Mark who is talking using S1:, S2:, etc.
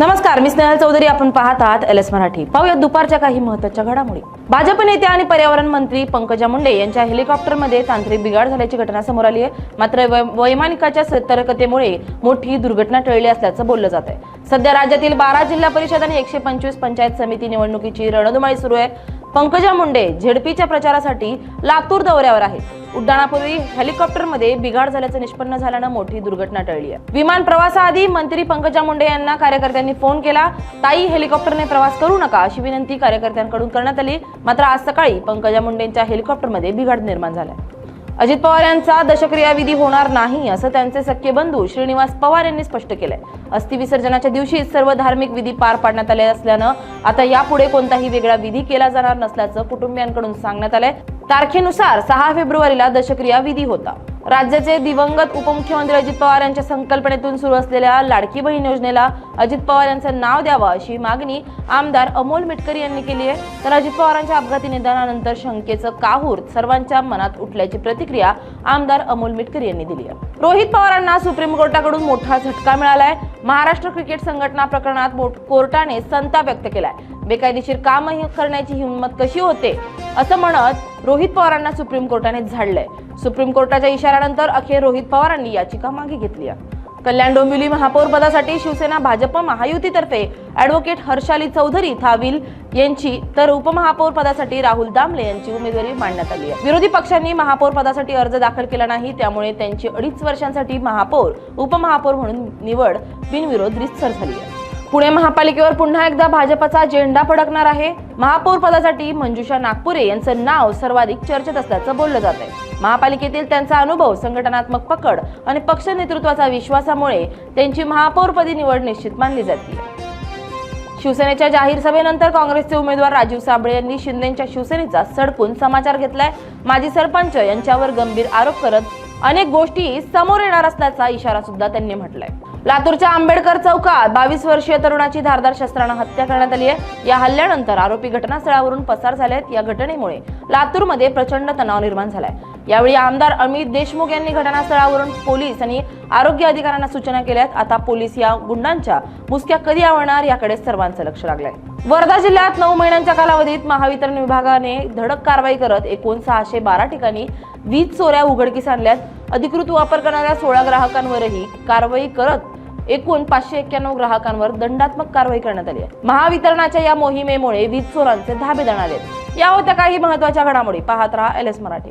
S1: नमस्कार, मी स्नेहल चौधरी. आपण पाहत आहात LS मराठी. पाहूया दुपारच्या काही महत्त्वाच्या घडामोडी. भाजप नेते आणि पर्यावरण मंत्री पंकजा मुंडे यांच्या हेलिकॉप्टरमध्ये तांत्रिक बिघाड झाल्याची घटना समोर आली आहे. मात्र वैमानिकाच्या सतर्कतेमुळे मोठी दुर्घटना टळली असल्याचं बोललं जात आहे. सध्या राज्यातील 12 जिल्हा परिषद आणि 125 पंचायत समिती निवडणुकीची रणधुमाळी सुरू आहे. पंकजा मुंडे झेडपीच्या प्रचारासाठी लातूर दौऱ्यावर आहेत. उड्डाणापूर्वी हेलिकॉप्टरमध्ये बिघाड झाल्याचं निष्पन्न झाल्यानं मोठी दुर्घटना टळली आहे. विमान प्रवासाआधी मंत्री पंकजा मुंडे यांना कार्यकर्त्यांनी फोन केला. ताई, हेलिकॉप्टरने प्रवास करू नका अशी विनंती कार्यकर्त्यांकडून करण्यात आली. मात्र आज सकाळी पंकजा मुंडेंच्या हेलिकॉप्टरमध्ये बिघाड निर्माण झाला. अजित पवार यांचा दशक्रियाविधी होणार नाही असं त्यांचे सख्खे बंधू श्रीनिवास पवार यांनी स्पष्ट केलंय. अस्थि विसर्जनाच्या दिवशी सर्व धार्मिक विधी पार पाडण्यात आले असल्यानं आता यापुढे कोणताही वेगळा विधी केला जाणार नसल्याचं कुटुंबियांकडून सांगण्यात आलंय. तारखेनुसार 6 फेब्रुवारीला दशक्रिया विधी होता. राज्याचे दिवंगत उपमुख्यमंत्री अजित पवार यांच्या संकल्पनेतून सुरू असलेल्या लाडकी बहीण योजनेला अजित पवार यांचं नाव द्यावं अशी मागणी आमदार अमोल मिटकरी यांनी केली आहे. तर अजित पवारांच्या अपघाती निधनानंतर शंकेचं काहूर सर्वांच्या मनात उठल्याची प्रतिक्रिया आमदार अमोल मिटकरी यांनी दिली आहे. रोहित पवारांना सुप्रीम कोर्टाकडून मोठा झटका मिळालाय. महाराष्ट्र क्रिकेट संघटना प्रकरणात कोर्टाने संताप व्यक्त केलाय. बेकायदेशीर काम करण्याची हिंमत कशी होते असं म्हणत रोहित पवारांना सुप्रीम कोर्टाने झाडलंय. सुप्रीम कोर्टाच्या इशाऱ्यानंतर अखेर रोहित पवारांनी याचिका मागे घेतली आहे. कल्याण डोंबिवली महापौर पदासाठी शिवसेना भाजप महायुतीतर्फे ॲडव्होकेट हर्षाली चौधरी थाविल यांची तर उपमहापौर पदासाठी राहुल दामले यांची उमेदवारी मांडण्यात आली आहे. विरोधी पक्षांनी महापौर पदासाठी अर्ज दाखल केला नाही, त्यामुळे त्यांची 2.5 वर्षांसाठी महापौर उपमहापौर म्हणून निवड बिनविरोध रितसर झाली आहे. पुणे महापालिकेवर पुन्हा एकदा भाजपचा झेंडा फडकणार आहे. महापौर पदासाठी मंजुषा नागपुरे यांचं नाव सर्वाधिक चर्चेत असल्याचं बोललं जात आहे. महापालिकेतील त्यांचा अनुभव, संघटनात्मक पकड आणि पक्ष नेतृत्वाचा विश्वासामुळे त्यांची महापौरपदी निवड निश्चित मानली जाते. शिवसेनेच्या जाहीर सभेनंतर काँग्रेसचे उमेदवार राजीव साबळे यांनी शिंदेच्या शिवसेनेचा सडकून समाचार घेतलाय. माजी सरपंच यांच्यावर गंभीर आरोप करत अनेक गोष्टी समोर येणार असल्याचा इशारा सुद्धा त्यांनी म्हटलाय. लातूरच्या आंबेडकर चौकात 22 वर्षीय तरुणाची धारदार शस्त्रानं हत्या करण्यात आली आहे. या हल्ल्यानंतर आरोपी घटनास्थळावरून पसार झालेत. या घटनेमुळे लातूरमध्ये प्रचंड तणाव निर्माण झालाय. यावेळी आमदार अमित देशमुख यांनी घटनास्थळावरून पोलीस आणि आरोग्य अधिकाऱ्यांना सूचना केल्यात. आता पोलीस या गुंडांच्या मुसक्या कधी आवळणार याकडे सर्वांचं लक्ष लागलंय. वर्धा जिल्ह्यात 9 महिन्यांच्या कालावधीत महावितरण विभागाने धडक कारवाई करत एकूण 612 ठिकाणी वीज चोऱ्या उघडकीस आणल्यात. अधिकृत वापर करणाऱ्या 16 ग्राहकांवरही कारवाई करत एकूण 591 ग्राहकांवर दंडात्मक कारवाई करण्यात आली आहे. महावितरणाच्या या मोहिमेमुळे वीज चोरांचे धाबे दणाले. या होत्या काही महत्त्वाच्या घडामोडी. पाहत रहा LS मराठी.